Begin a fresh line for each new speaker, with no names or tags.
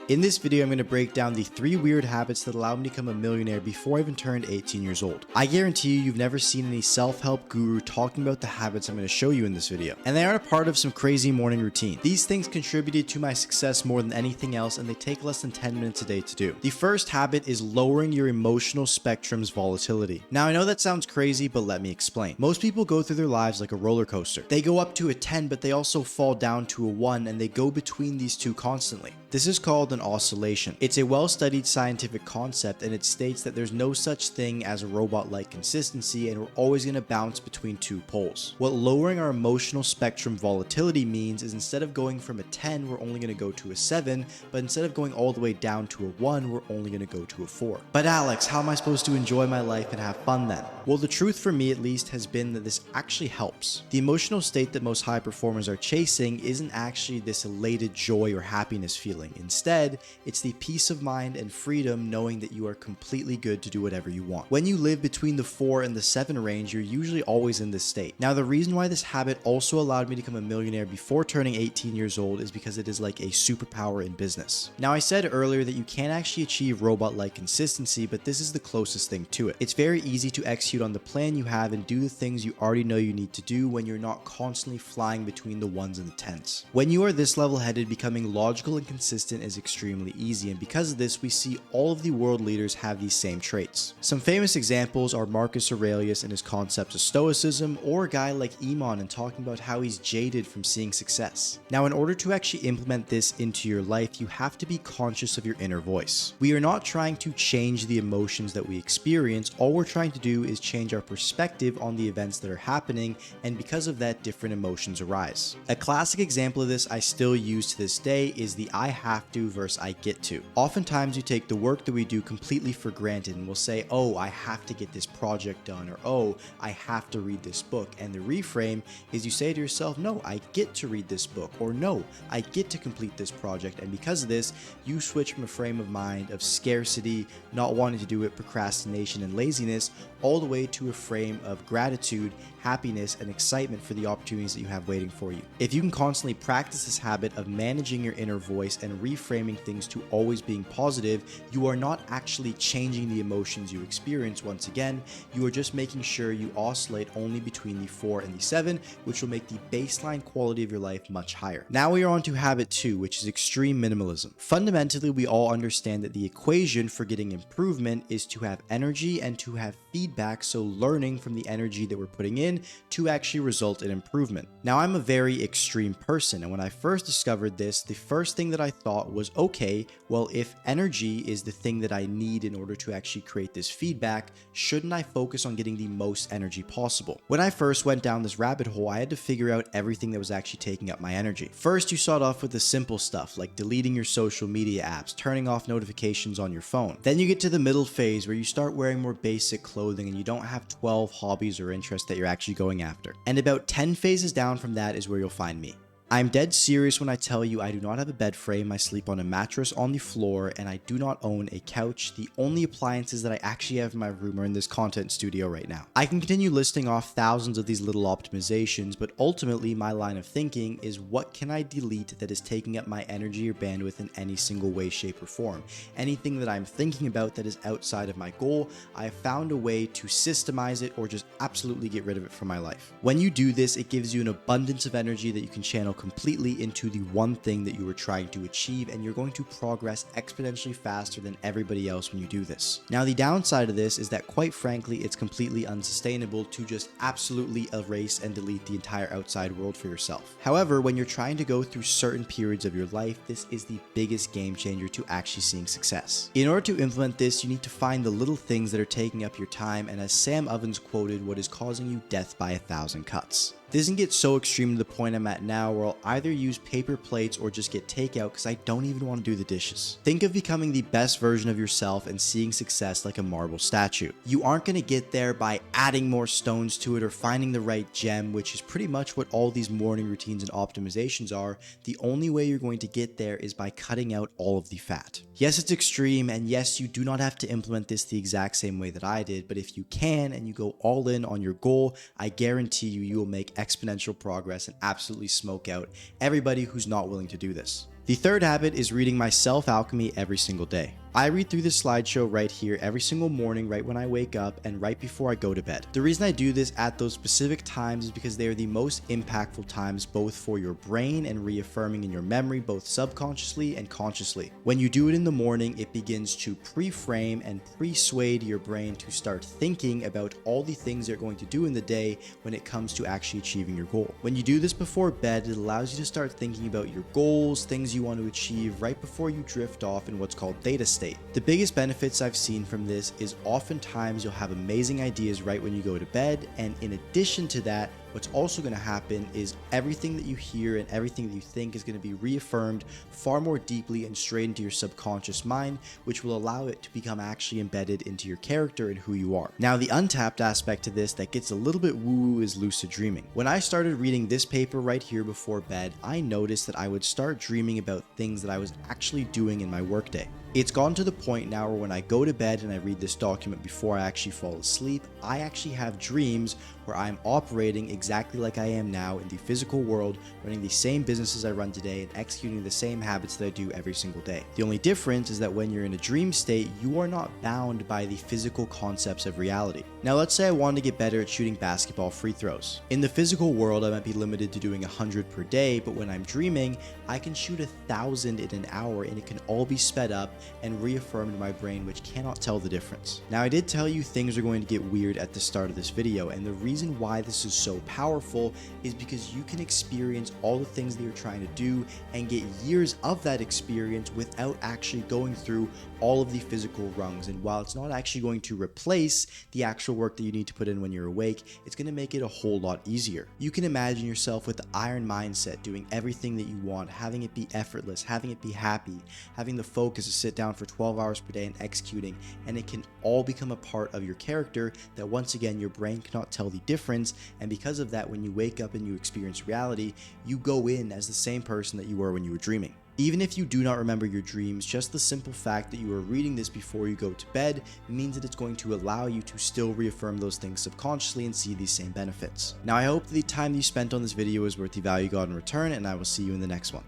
In this video, I'm going to break down the 3 weird habits that allowed me to become a millionaire before I even turned 18 years old. I guarantee you've never seen any self-help guru talking about the habits I'm going to show you in this video, and they aren't a part of some crazy morning routine. These things contributed to my success more than anything else, and they take less than 10 minutes a day to do. The first habit is lowering your emotional spectrum's volatility. Now, I know that sounds crazy, but let me explain. Most people go through their lives like a roller coaster. They go up to a 10, but they also fall down to a 1, and they go between these two constantly. This is called an oscillation. It's a well-studied scientific concept, and it states that there's no such thing as a robot-like consistency, and we're always going to bounce between two poles. What lowering our emotional spectrum volatility means is instead of going from a 10, we're only going to go to a 7, but instead of going all the way down to a 1, we're only going to go to a 4. But Alex, how am I supposed to enjoy my life and have fun then? Well, the truth for me at least has been that this actually helps. The emotional state that most high performers are chasing isn't actually this elated joy or happiness feeling. Instead, it's the peace of mind and freedom knowing that you are completely good to do whatever you want. When you live between the 4 and the 7 range, you're usually always in this state. Now, the reason why this habit also allowed me to become a millionaire before turning 18 years old is because it is like a superpower in business. Now, I said earlier that you can't actually achieve robot-like consistency, but this is the closest thing to it. It's very easy to execute on the plan you have and do the things you already know you need to do when you're not constantly flying between the 1s and the 10s. When you are this level-headed, becoming logical and consistent is extremely easy, and because of this, we see all of the world leaders have these same traits. Some famous examples are Marcus Aurelius and his concepts of stoicism, or a guy like Newman and talking about how he's jaded from seeing success. Now, in order to actually implement this into your life, you have to be conscious of your inner voice. We are not trying to change the emotions that we experience. All we're trying to do is change our perspective on the events that are happening, and because of that, different emotions arise. A classic example of this I still use to this day is the I have to versus I get to. Oftentimes we take the work that we do completely for granted and we'll say, oh, I have to get this project done, or oh, I have to read this book. And the reframe is you say to yourself, no, I get to read this book, or no, I get to complete this project. And because of this, you switch from a frame of mind of scarcity, not wanting to do it, procrastination and laziness, all the way to a frame of gratitude, happiness, and excitement for the opportunities that you have waiting for you. If you can constantly practice this habit of managing your inner voice and reframing things to always being positive, you are not actually changing the emotions you experience. Once again, you are just making sure you oscillate only between the 4 and the 7, which will make the baseline quality of your life much higher. Now we are on to habit 2, which is extreme minimalism. Fundamentally, we all understand that the equation for getting improvement is to have energy and to have feedback, so learning from the energy that we're putting in to actually result in improvement. Now, I'm a very extreme person, and when I first discovered this, the first thing that I thought was, okay, well, if energy is the thing that I need in order to actually create this feedback, shouldn't I focus on getting the most energy possible? When I first went down this rabbit hole, I had to figure out everything that was actually taking up my energy. First, you start off with the simple stuff, like deleting your social media apps, turning off notifications on your phone. Then you get to the middle phase where you start wearing more basic clothing and you don't have 12 hobbies or interests that you're actually going after. And about 10 phases down from that is where you'll find me. I'm dead serious when I tell you I do not have a bed frame. I sleep on a mattress on the floor, and I do not own a couch. The only appliances that I actually have in my room are in this content studio right now. I can continue listing off thousands of these little optimizations, but ultimately my line of thinking is what can I delete that is taking up my energy or bandwidth in any single way, shape, or form. Anything that I'm thinking about that is outside of my goal, I have found a way to systemize it or just absolutely get rid of it from my life. When you do this, it gives you an abundance of energy that you can channel completely into the one thing that you were trying to achieve, and you're going to progress exponentially faster than everybody else when you do this. Now, the downside of this is that, quite frankly, it's completely unsustainable to just absolutely erase and delete the entire outside world for yourself. However, when you're trying to go through certain periods of your life, this is the biggest game changer to actually seeing success. In order to implement this, you need to find the little things that are taking up your time, and as Sam Ovens quoted, what is causing you death by 1,000 cuts. This doesn't get so extreme to the point I'm at now where I'll either use paper plates or just get takeout because I don't even want to do the dishes. Think of becoming the best version of yourself and seeing success like a marble statue. You aren't going to get there by adding more stones to it or finding the right gem, which is pretty much what all these morning routines and optimizations are. The only way you're going to get there is by cutting out all of the fat. Yes, it's extreme, and yes, you do not have to implement this the exact same way that I did, but if you can and you go all in on your goal, I guarantee you will make exponential progress and absolutely smoke out everybody who's not willing to do this. The third habit is reading my self-alchemy every single day. I read through this slideshow right here every single morning right when I wake up and right before I go to bed. The reason I do this at those specific times is because they are the most impactful times both for your brain and reaffirming in your memory both subconsciously and consciously. When you do it in the morning, it begins to pre-frame and pre-sway your brain to start thinking about all the things you're going to do in the day when it comes to actually achieving your goal. When you do this before bed, it allows you to start thinking about your goals, things you want to achieve right before you drift off in what's called theta state. The biggest benefits I've seen from this is oftentimes you'll have amazing ideas right when you go to bed, and in addition to that, what's also going to happen is everything that you hear and everything that you think is going to be reaffirmed far more deeply and straight into your subconscious mind, which will allow it to become actually embedded into your character and who you are. Now, the untapped aspect to this that gets a little bit woo-woo is lucid dreaming. When I started reading this paper right here before bed, I noticed that I would start dreaming about things that I was actually doing in my workday. It's gotten to the point now where when I go to bed and I read this document before I actually fall asleep, I actually have dreams where I'm operating exactly like I am now in the physical world, running the same businesses I run today and executing the same habits that I do every single day. The only difference is that when you're in a dream state, you are not bound by the physical concepts of reality. Now, let's say I wanted to get better at shooting basketball free throws. In the physical world, I might be limited to doing 100 per day, but when I'm dreaming, I can shoot 1,000 in an hour and it can all be sped up and reaffirmed in my brain, which cannot tell the difference. Now, I did tell you things are going to get weird at the start of this video, and the reason why this is so powerful is because you can experience all the things that you're trying to do and get years of that experience without actually going through all of the physical rungs. And while it's not actually going to replace the actual work that you need to put in when you're awake, it's going to make it a whole lot easier. You can imagine yourself with the iron mindset, doing everything that you want, having it be effortless, having it be happy, having the focus to sit down for 12 hours per day and executing, and it can all become a part of your character that once again your brain cannot tell the difference. And because of that, when you wake up and you experience reality, you go in as the same person that you were when you were dreaming. Even if you do not remember your dreams, just the simple fact that you are reading this before you go to bed means that it's going to allow you to still reaffirm those things subconsciously and see these same benefits. Now, I hope the time that you spent on this video is worth the value you got in return, and I will see you in the next one.